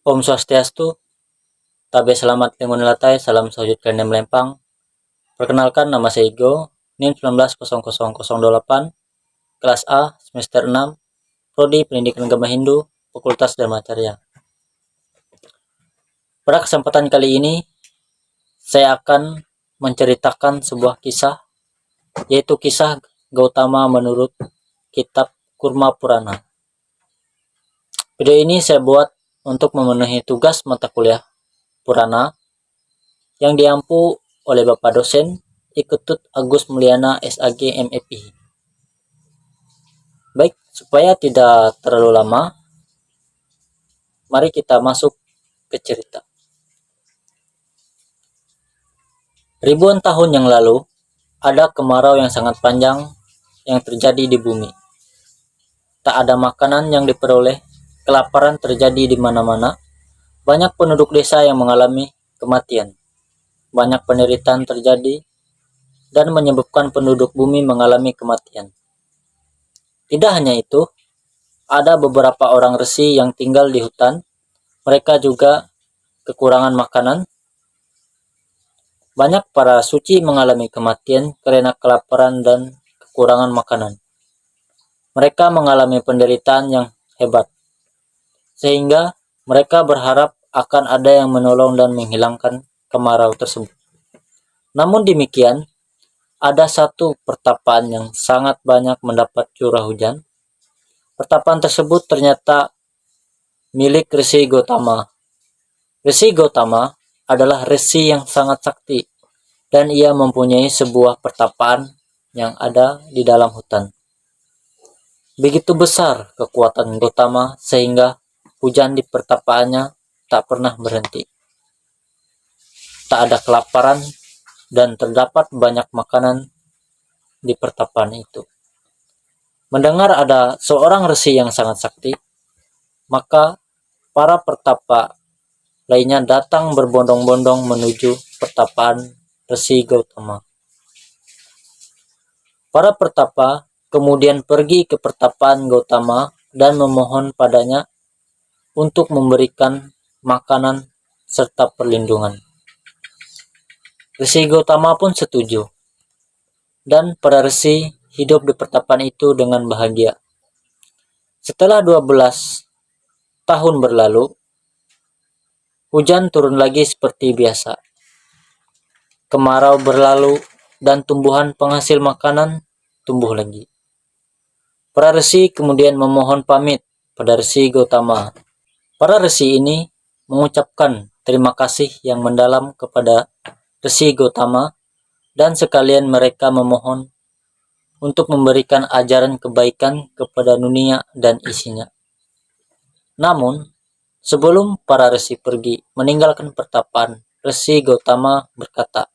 Om Swastiastu, tabe selamat lingun latai, salam sahujud kene melempang. Perkenalkan, nama saya Igo, NIM 190008, kelas A, semester 6, Prodi Pendidikan Agama Hindu, Fakultas Dharma Carya. Pada kesempatan kali ini, saya akan menceritakan sebuah kisah, yaitu kisah Gautama menurut kitab Kurma Purana. Video ini saya buat untuk memenuhi tugas mata kuliah Purana yang diampu oleh Bapak dosen Iketut Agus Mulyana SAG MEPI. Baik, supaya tidak terlalu lama, mari kita masuk ke cerita. Ribuan tahun yang lalu, ada kemarau yang sangat panjang yang terjadi di bumi. Tak ada makanan yang diperoleh, kelaparan terjadi di mana-mana. Banyak penduduk desa yang mengalami kematian. Banyak penderitaan terjadi dan menyebabkan penduduk bumi mengalami kematian. Tidak hanya itu, ada beberapa orang resi yang tinggal di hutan. Mereka juga kekurangan makanan. Banyak para suci mengalami kematian karena kelaparan dan kekurangan makanan. Mereka mengalami penderitaan yang hebat, sehingga mereka berharap akan ada yang menolong dan menghilangkan kemarau tersebut. Namun demikian, ada satu pertapaan yang sangat banyak mendapat curah hujan. Pertapaan tersebut ternyata milik Resi Gautama. Resi Gautama adalah resi yang sangat sakti, dan ia mempunyai sebuah pertapaan yang ada di dalam hutan. Begitu besar kekuatan Gautama sehingga hujan di pertapaannya tak pernah berhenti. Tak ada kelaparan dan terdapat banyak makanan di pertapaan itu. Mendengar ada seorang resi yang sangat sakti, maka para pertapa lainnya datang berbondong-bondong menuju pertapaan Resi Gautama. Para pertapa kemudian pergi ke pertapaan Gautama dan memohon padanya untuk memberikan makanan serta perlindungan. Resi Gautama pun setuju, dan para resi hidup di pertapaan itu dengan bahagia. Setelah 12 tahun berlalu, hujan turun lagi seperti biasa. Kemarau berlalu dan tumbuhan penghasil makanan tumbuh lagi. Para resi kemudian memohon pamit pada Resi Gautama. Para resi ini mengucapkan terima kasih yang mendalam kepada Resi Gautama, dan sekalian mereka memohon untuk memberikan ajaran kebaikan kepada dunia dan isinya. Namun, sebelum para resi pergi meninggalkan pertapaan, Resi Gautama berkata,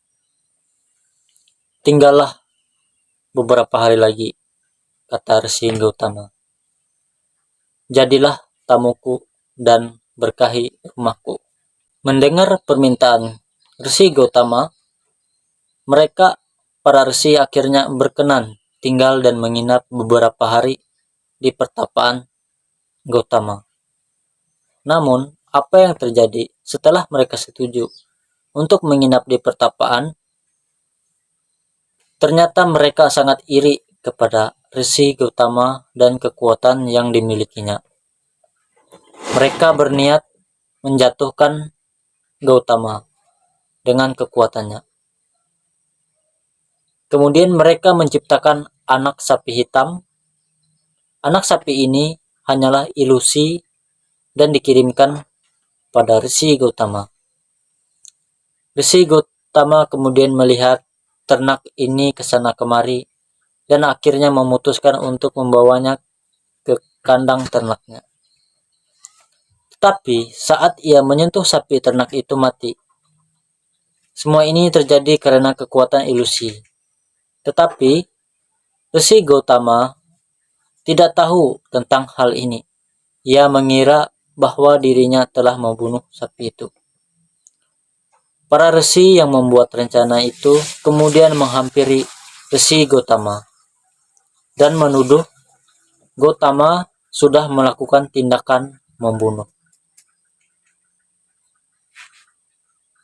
"Tinggallah beberapa hari lagi," kata Resi Gautama. "Jadilah tamuku dan berkahi rumahku." Mendengar permintaan Resi Gautama, para resi akhirnya berkenan tinggal dan menginap beberapa hari di pertapaan Gautama. Namun, apa yang terjadi setelah mereka setuju untuk menginap di pertapaan? Ternyata mereka sangat iri kepada Resi Gautama dan kekuatan yang dimilikinya. Mereka berniat menjatuhkan Gautama dengan kekuatannya. Kemudian mereka menciptakan anak sapi hitam. Anak sapi ini hanyalah ilusi dan dikirimkan pada Resi Gautama. Resi Gautama kemudian melihat ternak ini kesana kemari dan akhirnya memutuskan untuk membawanya ke kandang ternaknya. Tetapi saat ia menyentuh sapi ternak itu mati. Semua ini terjadi karena kekuatan ilusi. Tetapi Resi Gautama tidak tahu tentang hal ini. Ia mengira bahwa dirinya telah membunuh sapi itu. Para resi yang membuat rencana itu kemudian menghampiri Resi Gautama dan menuduh Gautama sudah melakukan tindakan membunuh.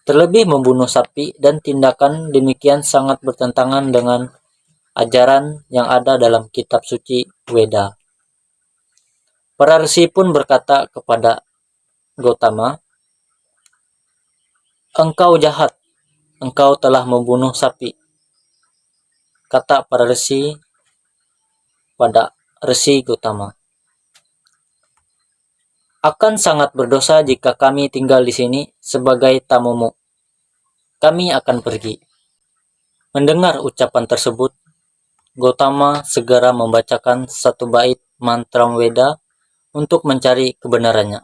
terlebih membunuh sapi, dan tindakan demikian sangat bertentangan dengan ajaran yang ada dalam kitab suci Weda. Para resi pun berkata kepada Gautama, "Engkau jahat, engkau telah membunuh sapi." Kata para resi pada Resi Gautama, "Akan sangat berdosa jika kami tinggal di sini sebagai tamumu. Kami akan pergi." Mendengar ucapan tersebut, Gautama segera membacakan satu bait mantra Weda untuk mencari kebenarannya.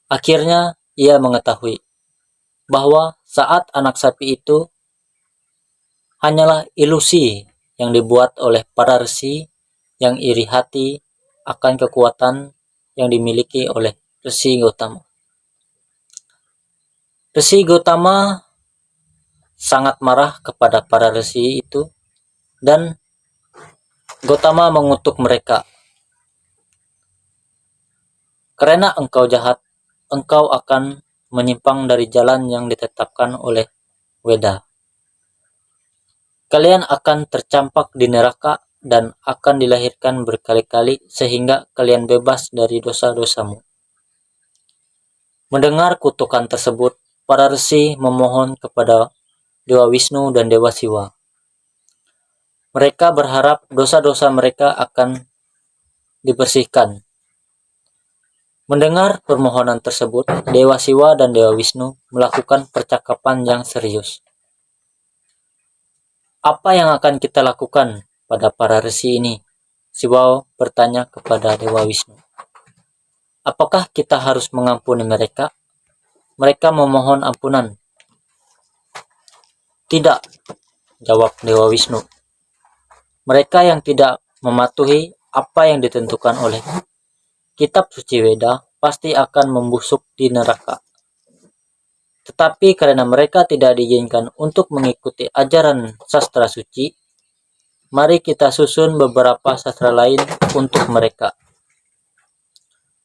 Akhirnya ia mengetahui bahwa saat anak sapi itu hanyalah ilusi yang dibuat oleh para resi yang iri hati akan kekuatan yang dimiliki oleh Resi Gautama. Resi Gautama sangat marah kepada para resi itu, dan Gautama mengutuk mereka, "Karena engkau jahat, engkau akan menyimpang dari jalan yang ditetapkan oleh Weda. Kalian akan tercampak di neraka dan akan dilahirkan berkali-kali sehingga kalian bebas dari dosa-dosamu." Mendengar kutukan tersebut, para resi memohon kepada Dewa Wisnu dan Dewa Siwa. Mereka berharap dosa-dosa mereka akan dibersihkan. Mendengar permohonan tersebut, Dewa Siwa dan Dewa Wisnu melakukan percakapan yang serius. "Apa yang akan kita lakukan pada para resi ini?" Siwa bertanya kepada Dewa Wisnu. "Apakah kita harus mengampuni mereka?" Mereka memohon ampunan. "Tidak," jawab Dewa Wisnu. "Mereka yang tidak mematuhi apa yang ditentukan oleh kitab suci Weda pasti akan membusuk di neraka. Tetapi karena mereka tidak diizinkan untuk mengikuti ajaran sastra suci, mari kita susun beberapa sastra lain untuk mereka.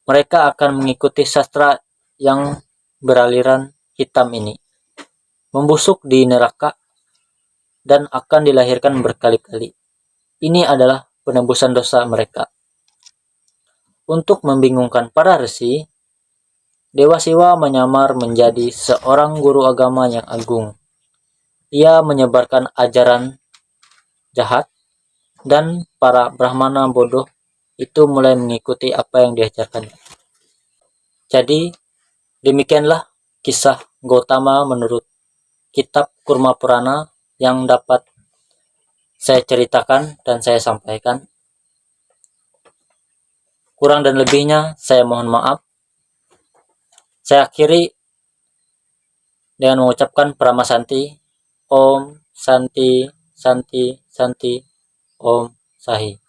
Mereka akan mengikuti sastra yang beraliran hitam ini, membusuk di neraka, dan akan dilahirkan berkali-kali. Ini adalah penebusan dosa mereka." Untuk membingungkan para resi, Dewa Siwa menyamar menjadi seorang guru agama yang agung. Ia menyebarkan ajaran jahat, dan para Brahmana bodoh itu mulai mengikuti apa yang diajarkannya. Jadi, demikianlah kisah Gautama menurut kitab Kurma Purana yang dapat saya ceritakan dan saya sampaikan. Kurang dan lebihnya saya mohon maaf. Saya akhiri dengan mengucapkan Prama Santi. Om Santi Santi Santi Om Sahi.